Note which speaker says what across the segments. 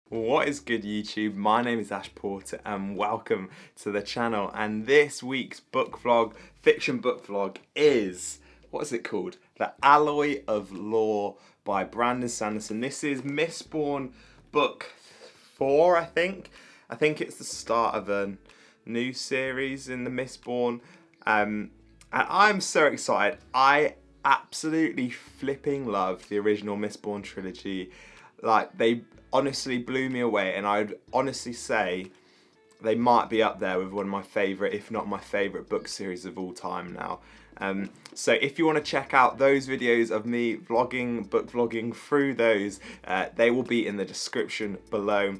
Speaker 1: What is good, YouTube? My name is Ash Porter and welcome to the channel. And this week's book vlog, fiction book vlog, is, what is it called? The Alloy of Law by Brandon Sanderson. This is Mistborn book 4, I think. I think it's the start of a new series in the Mistborn. And I'm so excited. I absolutely flipping love the original Mistborn trilogy. Like, they honestly blew me away, and I'd honestly say they might be up there with one of my favourite, if not my favourite book series of all time now. So if you want to check out those videos of me vlogging, book vlogging through those, they will be in the description below.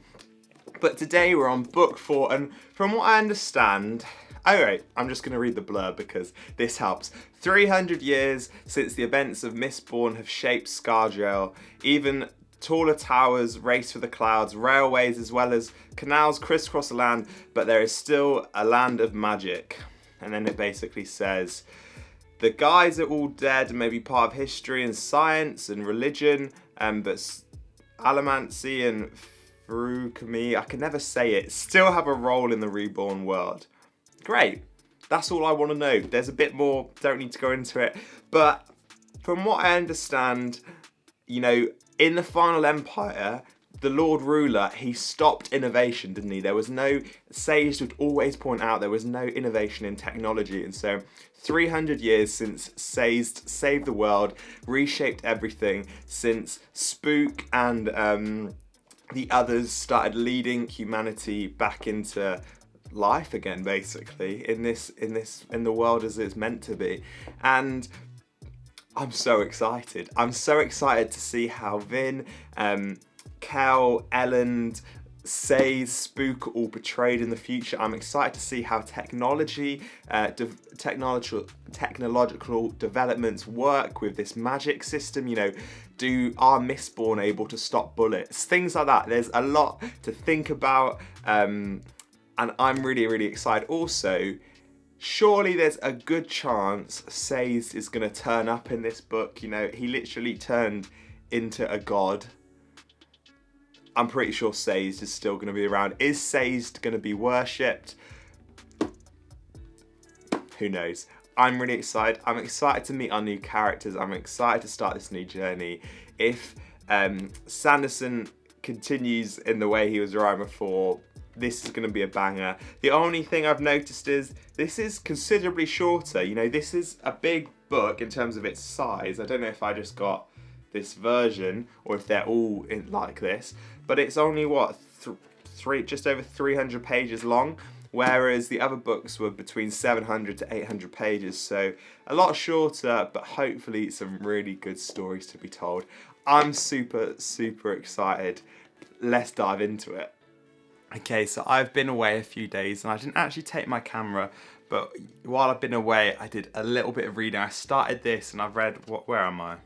Speaker 1: But today we're on book 4, and from what I understand, alright, I'm just going to read the blurb because this helps. 300 years since the events of Mistborn have shaped Scardale, even taller towers race through the clouds, railways as well as canals crisscross the land, but there is still a land of magic. And then it basically says, the guys are all dead and maybe part of history and science and religion, but Alamancy and Furukami, I can never say it, still have a role in the reborn world. Great. That's all I want to know. There's a bit more, don't need to go into it. But from what I understand, you know, in the Final Empire, the Lord Ruler, he stopped innovation, didn't he? There was no, Sage would always point out there was no innovation in technology. And so 300 years since Sage saved the world, reshaped everything, since Spook and the others started leading humanity back into life again, basically, in the world as it's meant to be. And I'm so excited. I'm so excited to see how Vin, Kel, Elend, Sazed, Spook are all portrayed in the future. I'm excited to see how technological developments work with this magic system. You know, are Mistborn able to stop bullets? Things like that. There's a lot to think about, and I'm really, really excited. Also, surely there's a good chance Sazed is going to turn up in this book. You know, he literally turned into a god. I'm pretty sure Sazed is still going to be around. Is Sazed going to be worshipped? Who knows? I'm really excited. I'm excited to meet our new characters. I'm excited to start this new journey. If Sanderson continues in the way he was writing before, this is going to be a banger. The only thing I've noticed is this is considerably shorter. You know, this is a big book in terms of its size. I don't know if I just got this version or if they're all in like this, but it's only what, just over 300 pages long, whereas the other books were between 700 to 800 pages. So a lot shorter, but hopefully some really good stories to be told. I'm super, super excited. Let's dive into it. Okay, so I've been away a few days and I didn't actually take my camera, but while I've been away, I did a little bit of reading. I started this and I've read, where am I?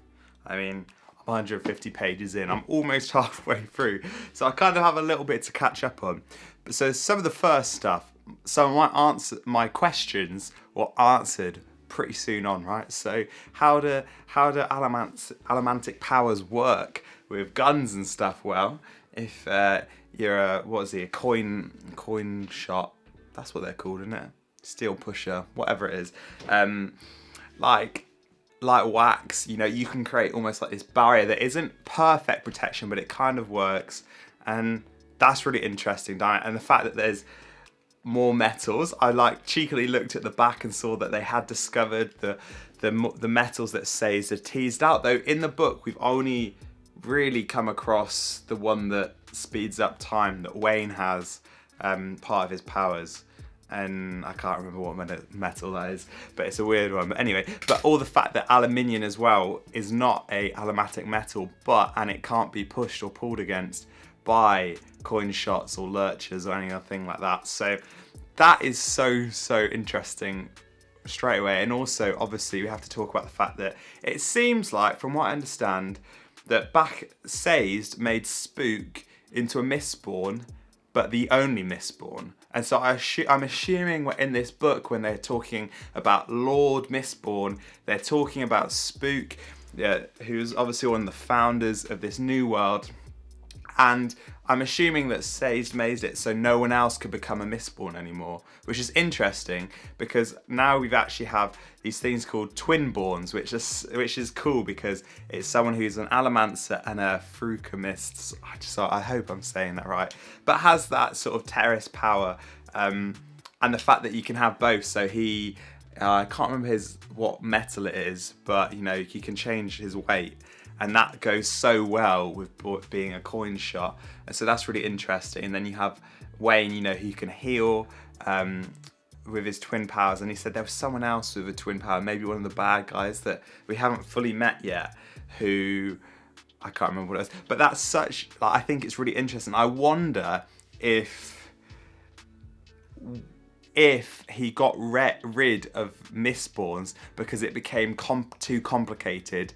Speaker 1: I mean, I'm 150 pages in. I'm almost halfway through. So I kind of have a little bit to catch up on. But so some of the first stuff, some of my questions were answered pretty soon on, right? So how do alamantic powers work with guns and stuff? Well, if you're a coin shot, that's what they're called, isn't it? Steel pusher, whatever it is. Like wax, you know, you can create almost like this barrier that isn't perfect protection, but it kind of works. And that's really interesting, Diane. And the fact that there's more metals, I cheekily looked at the back and saw that they had discovered the metals that Sazed had teased out. Though in the book, we've only really come across the one that speeds up time that Wayne has, part of his powers, and I can't remember what metal that is, but it's a weird one. But anyway, but all the fact that aluminium as well is not a allomatic metal, and it can't be pushed or pulled against by coin shots or lurchers or anything like that. So that is so interesting straight away. And also, obviously, we have to talk about the fact that it seems like, from what I understand, that Sazed made Spook into a Mistborn, but the only Mistborn. And so I'm assuming in this book, when they're talking about Lord Mistborn, they're talking about Spook, who's obviously one of the founders of this new world, And I'm assuming that Sazed made it so no one else could become a Mistborn anymore, which is interesting because now we've actually have these things called Twinborns, which is cool because it's someone who's an Alamancer and a Fruchemist. I hope I'm saying that right, but has that sort of terrace power, and the fact that you can have both. So he, I can't remember what metal it is, but you know he can change his weight. And that goes so well with being a coin shot. And so that's really interesting. And then you have Wayne, you know, who can heal with his twin powers. And he said there was someone else with a twin power, maybe one of the bad guys that we haven't fully met yet, who I can't remember what it was. But that's such, like, I think it's really interesting. I wonder if he got rid of Mistborns because it became too complicated.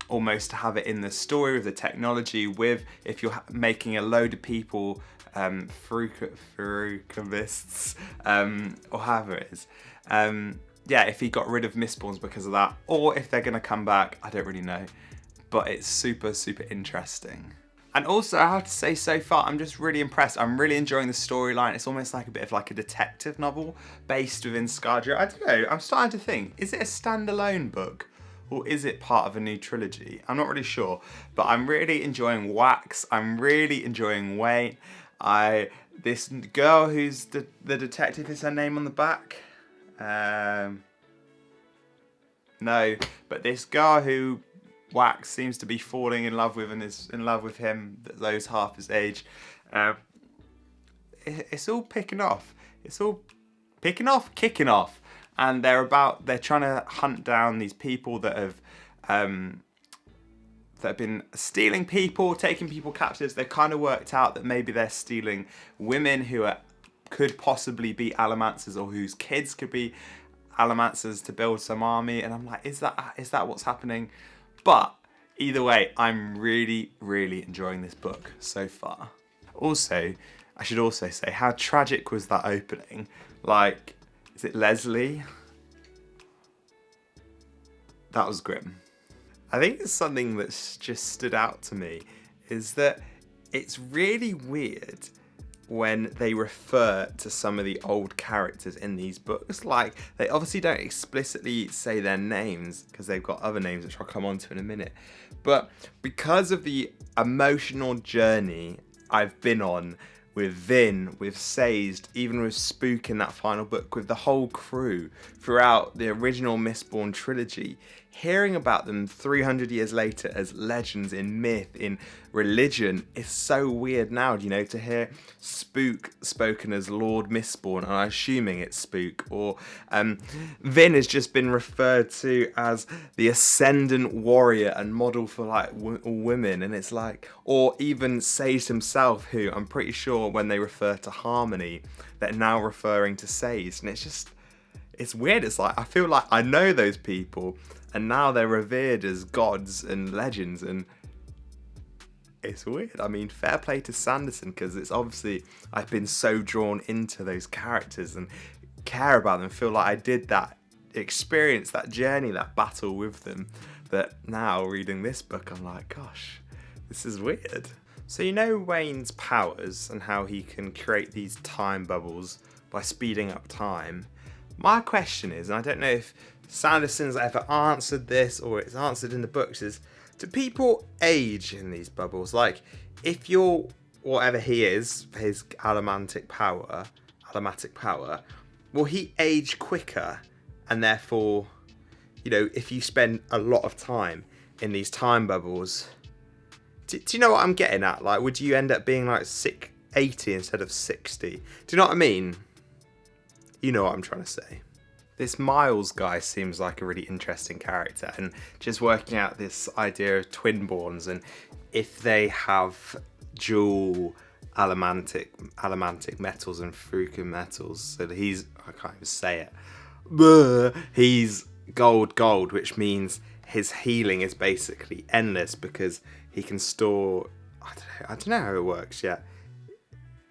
Speaker 1: Almost to have it in the story with the technology, with if you're making a load of people Fruchemists, or however it is. Yeah, if he got rid of Mistborns because of that, or if they're going to come back, I don't really know. But it's super, super interesting. And also, I have to say, so far, I'm just really impressed. I'm really enjoying the storyline. It's almost like a bit of like a detective novel based within Scardria. I don't know, I'm starting to think, is it a standalone book? Or is it part of a new trilogy? I'm not really sure, but I'm really enjoying Wax. I'm really enjoying Wayne. This girl who's the detective, is her name on the back? No, but this guy who Wax seems to be falling in love with and is in love with him, those half his age. It's all picking off. It's all kicking off. And they're trying to hunt down these people that have been stealing people, taking people captives. They've kind of worked out that maybe they're stealing women who could possibly be Alamancers, or whose kids could be Alamancers, to build some army. And I'm like, is that what's happening? But either way, I'm really, really enjoying this book so far. Also, I should also say, how tragic was that opening? Like, is it Leslie? That was grim. I think it's something that's just stood out to me is that it's really weird when they refer to some of the old characters in these books. Like, they obviously don't explicitly say their names because they've got other names, which I'll come on to in a minute. But because of the emotional journey I've been on with Vin, with Sazed, even with Spook in that final book, with the whole crew throughout the original Mistborn trilogy, hearing about them 300 years later as legends in myth, in religion, is so weird now, you know, to hear Spook spoken as Lord Mistborn, and I'm assuming it's Spook, or Vin has just been referred to as the ascendant warrior and model for like women, and it's like, or even Sazed himself, who I'm pretty sure when they refer to Harmony, they're now referring to Sazed, and it's weird. It's like, I feel like I know those people, and now they're revered as gods and legends, and it's weird. I mean, fair play to Sanderson, because it's obviously, I've been so drawn into those characters and care about them, feel like I did that experience, that journey, that battle with them, that now reading this book, I'm like, gosh, this is weird. So you know Wayne's powers and how he can create these time bubbles by speeding up time. My question is, and I don't know if Sanderson's ever answered this or it's answered in the books, is, do people age in these bubbles? Like, if you're whatever he is, his alamatic power, will he age quicker? And therefore, you know, if you spend a lot of time in these time bubbles, do you know what I'm getting at? Like, would you end up being like 80 instead of 60? Do you know what I mean? You know what I'm trying to say. This Miles guy seems like a really interesting character, and just working out this idea of twinborns and if they have dual alamantic metals and frucum metals. So that he's, I can't even say it, he's gold, which means his healing is basically endless because he can store, I don't know how it works yet.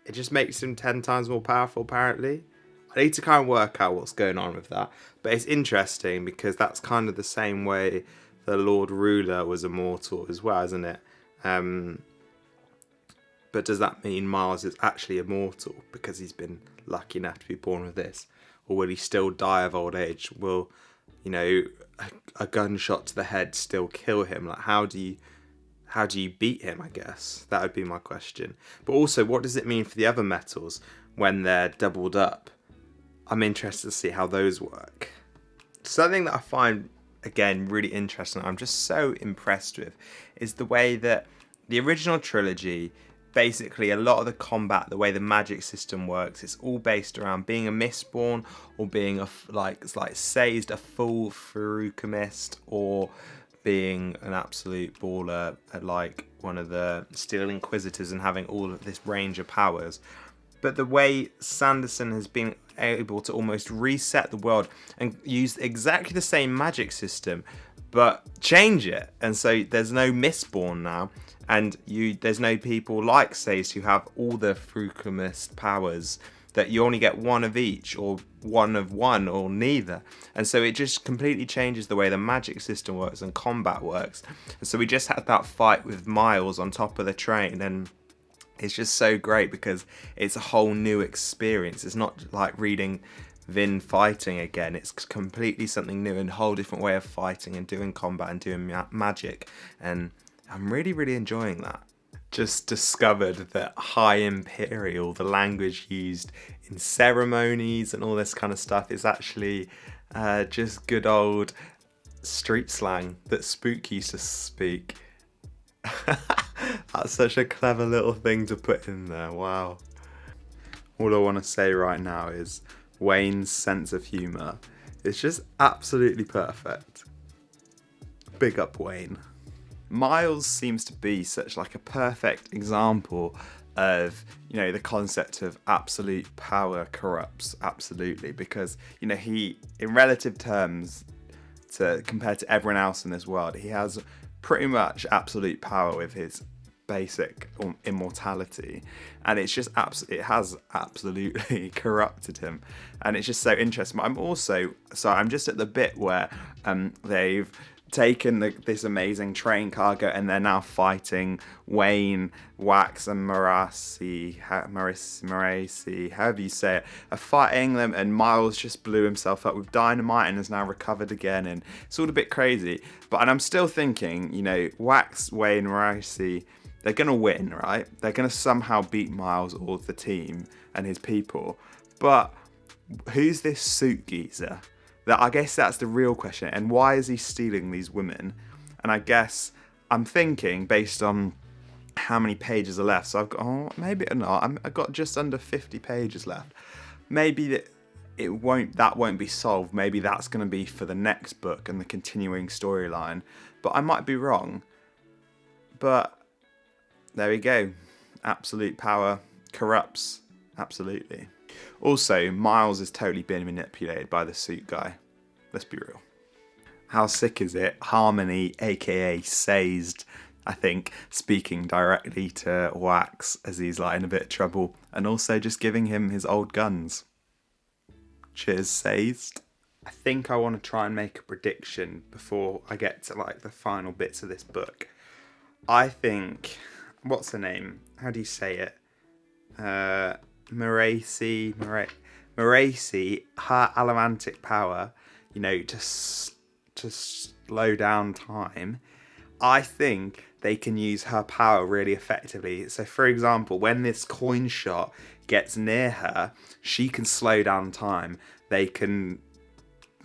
Speaker 1: It just makes him 10 times more powerful, apparently. I need to kind of work out what's going on with that. But it's interesting because that's kind of the same way the Lord Ruler was immortal as well, isn't it? But does that mean Miles is actually immortal because he's been lucky enough to be born with this? Or will he still die of old age? Will, you know, a gunshot to the head still kill him? Like, how do you beat him, I guess? That would be my question. But also, what does it mean for the other metals when they're doubled up? I'm interested to see how those work. Something that I find, again, really interesting, I'm just so impressed with, is the way that the original trilogy, basically a lot of the combat, the way the magic system works, it's all based around being a Mistborn or being like Sazed, a full Feruchemist, or being an absolute baller at like one of the Steel Inquisitors and having all of this range of powers. But the way Sanderson has been able to almost reset the world and use exactly the same magic system, but change it. And so there's no Mistborn now, and there's no people like Sazed who have all the Feruchemist powers, that you only get one of each, or one of one, or neither. And so it just completely changes the way the magic system works and combat works. And so we just had that fight with Miles on top of the train, and it's just so great because it's a whole new experience. It's not like reading Vin fighting again. It's completely something new and a whole different way of fighting and doing combat and doing magic. And I'm really, really enjoying that. Just discovered that High Imperial, the language used in ceremonies and all this kind of stuff, is actually just good old street slang that Spook used to speak. That's such a clever little thing to put in there, wow. All I want to say right now is Wayne's sense of humour is just absolutely perfect. Big up Wayne. Miles seems to be such like a perfect example of, you know, the concept of absolute power corrupts absolutely, because, you know, he, in relative terms, compared to everyone else in this world, he has pretty much absolute power with his basic immortality, and it's just it has absolutely corrupted him, and it's just so interesting. But I'm just at the bit where they've taken this amazing train cargo and they're now fighting Wayne, Wax and Marasi, however you say it, are fighting them, and Miles just blew himself up with dynamite and has now recovered again, and it's all a bit crazy. And I'm still thinking, you know, Wax, Wayne, Marasi, they're going to win, right? They're going to somehow beat Miles or the team and his people. But who's this suit geezer? I guess that's the real question. And why is he stealing these women? And I guess I'm thinking, based on how many pages are left, so I've got, maybe not, I've got just under 50 pages left. Maybe that won't be solved. Maybe that's going to be for the next book and the continuing storyline. But I might be wrong. But there we go. Absolute power corrupts. Absolutely. Also, Miles is totally being manipulated by the suit guy. Let's be real. How sick is it? Harmony, aka Sazed, I think, speaking directly to Wax as he's like in a bit of trouble, and also just giving him his old guns. Cheers, Sazed. I think I want to try and make a prediction before I get to like the final bits of this book. I think, what's her name? How do you say it? Marasi, her allomantic power, you know, to slow down time. I think they can use her power really effectively. So, for example, when this coin shot gets near her, she can slow down time. They can,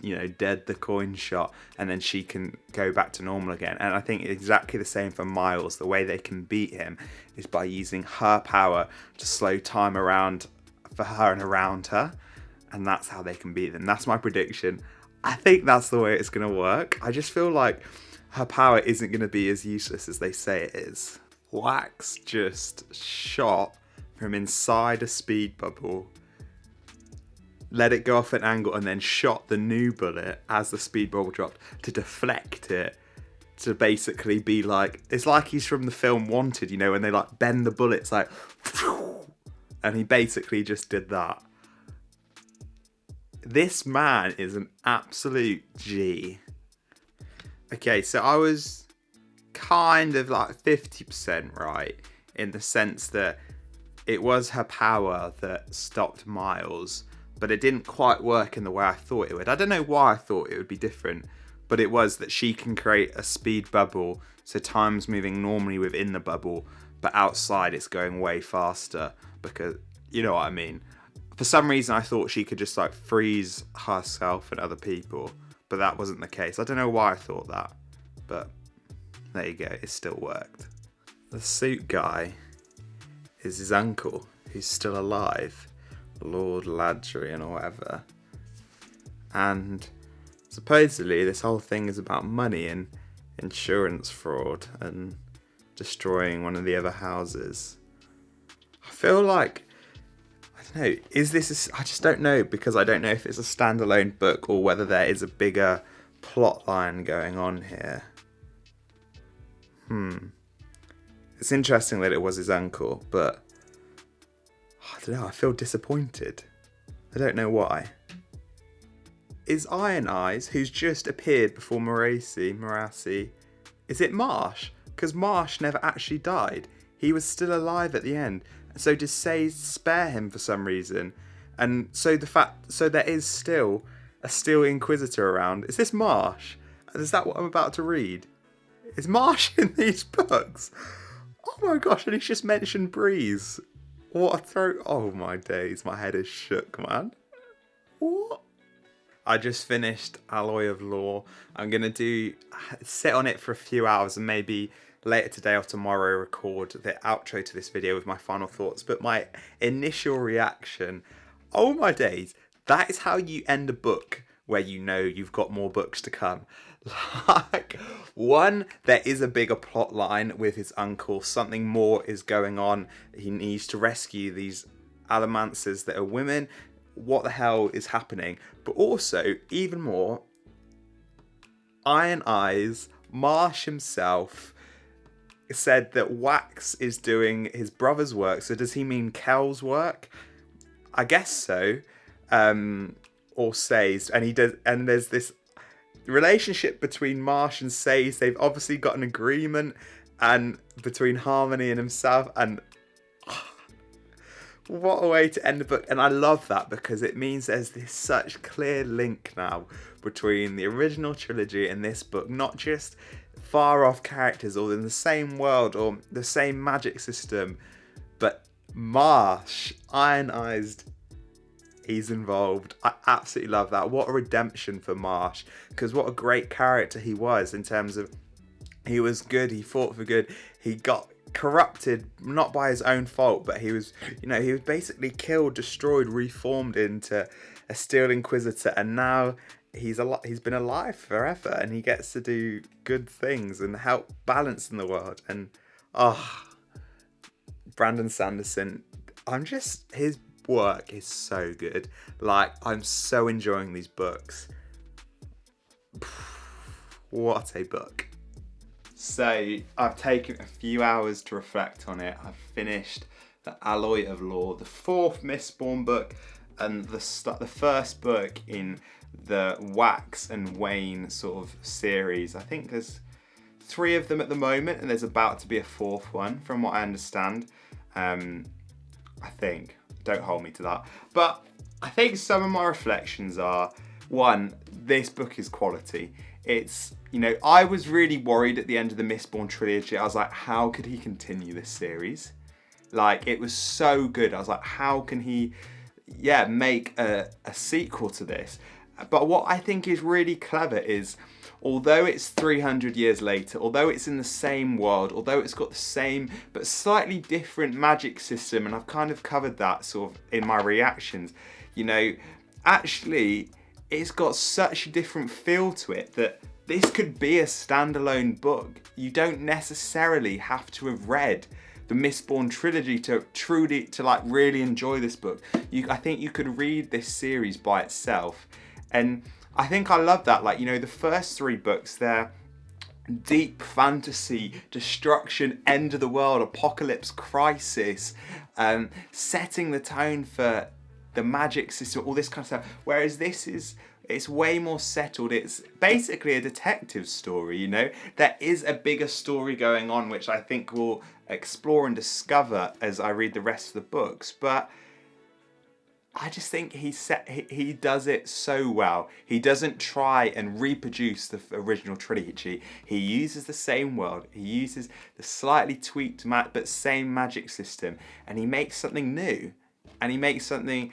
Speaker 1: you know, dead the coin shot, and then she can go back to normal again. And I think exactly the same for Miles. The way they can beat him is by using her power to slow time around for her and around her, and that's how they can beat them. That's my prediction. I think that's the way it's going to work. I just feel like her power isn't going to be as useless as they say it is. Wax just shot from inside a speed bubble, let it go off an angle, and then shot the new bullet as the speed bubble dropped to deflect it, to basically be like, it's like he's from the film Wanted, you know, when they like bend the bullets like, and he basically just did that. This man is an absolute G. Okay, so I was kind of like 50% right in the sense that it was her power that stopped Miles, but it didn't quite work in the way I thought it would. I don't know why I thought it would be different, but it was that she can create a speed bubble, so time's moving normally within the bubble, but outside it's going way faster, because, you know what I mean. For some reason I thought she could just like freeze herself and other people, but that wasn't the case. I don't know why I thought that, but there you go, it still worked. The suit guy is his uncle, who's still alive, Lord Ladrian or whatever. And supposedly this whole thing is about money and insurance fraud and destroying one of the other houses. I feel like, I don't know, I just don't know, because I don't know if it's a standalone book or whether there is a bigger plot line going on here. It's interesting that it was his uncle, but I don't know, I feel disappointed. I don't know why. Is Iron Eyes, who's just appeared before Marassi, is it Marsh? Because Marsh never actually died. He was still alive at the end. So does Sayes spare him for some reason? And so there is still a Steel Inquisitor around. Is this Marsh? Is that what I'm about to read? Is Marsh in these books? Oh my gosh, and he's just mentioned Breeze. What a throw. Oh my days, my head is shook, man. What? I just finished Alloy of Law. I'm going to sit on it for a few hours and maybe later today or tomorrow record the outro to this video with my final thoughts. But my initial reaction, oh my days, that is how you end a book where you know you've got more books to come. Like, one, there is a bigger plot line with his uncle. Something more is going on. He needs to rescue these Allomancers that are women. What the hell is happening? But also, even more, Iron Eyes, Marsh himself, said that Wax is doing his brother's work. So does he mean Kel's work? I guess so. Or Sayes. And he does. And there's this relationship between Marsh and Sayes. They've obviously got an agreement, and between Harmony and himself, and what a way to end the book. And I love that, because it means there's this such clear link now between the original trilogy and this book. Not just far off characters or in the same world or the same magic system, but Marsh, Iron Eyes, he's involved. I absolutely love that. What a redemption for Marsh, because what a great character he was, in terms of he was good, he fought for good, he got corrupted, not by his own fault, but he was basically killed, destroyed, reformed into a Steel Inquisitor, and now he's been alive forever, and he gets to do good things and help balance in the world. And Brandon Sanderson, his work is so good. Like, I'm so enjoying these books. What a book. So I've taken a few hours to reflect on it. I've finished the Alloy of Law, the fourth Mistborn book, and the first book in the Wax and Wayne sort of series. I think there's 3 of them at the moment, and there's about to be a 4th one, from what I understand. I think. Don't hold me to that. But I think some of my reflections are, 1, this book is quality. It's, I was really worried at the end of the Mistborn trilogy. I was like, how could he continue this series? Like, it was so good. I was like, how can he, make a sequel to this? But what I think is really clever is, although it's 300 years later, although it's in the same world, although it's got the same but slightly different magic system, and I've kind of covered that sort of in my reactions, actually it's got such a different feel to it that this could be a standalone book. You don't necessarily have to have read the Mistborn trilogy to really enjoy this book. I think you could read this series by itself, and I think I love that. Like, the first 3 books, they're deep fantasy, destruction, end of the world, apocalypse, crisis, setting the tone for the magic system, all this kind of stuff. Whereas it's way more settled. It's basically a detective story, There is a bigger story going on, which I think will explore and discover as I read the rest of the books. But I just think he does it so well. He doesn't try and reproduce the original trilogy. He uses the same world. He uses the slightly tweaked but same magic system, and he makes something new. And he makes something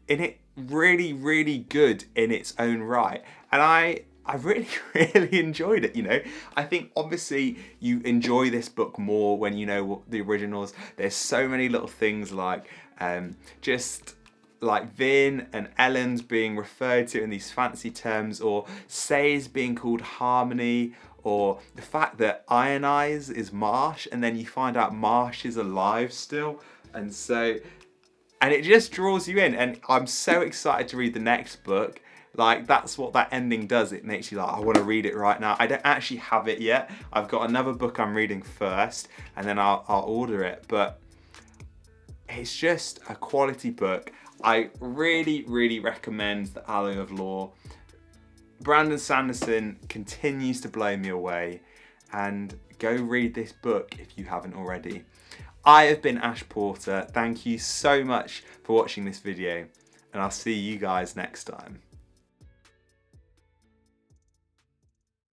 Speaker 1: in it really, really good in its own right. And I really, really enjoyed it, you know. I think obviously you enjoy this book more when you know what the originals. There's so many little things like just like Vin and Ellen's being referred to in these fancy terms, or Say's being called Harmony, or the fact that Iron Eyes is Marsh, and then you find out Marsh is alive still. And it just draws you in, and I'm so excited to read the next book. Like, that's what that ending does. It makes you like, I want to read it right now. I don't actually have it yet. I've got another book I'm reading first, and then I'll order it. But it's just a quality book. I really, really recommend The Alloy of Law. Brandon Sanderson continues to blow me away, and go read this book if you haven't already. I have been Ash Porter. Thank you so much for watching this video, and I'll see you guys next time.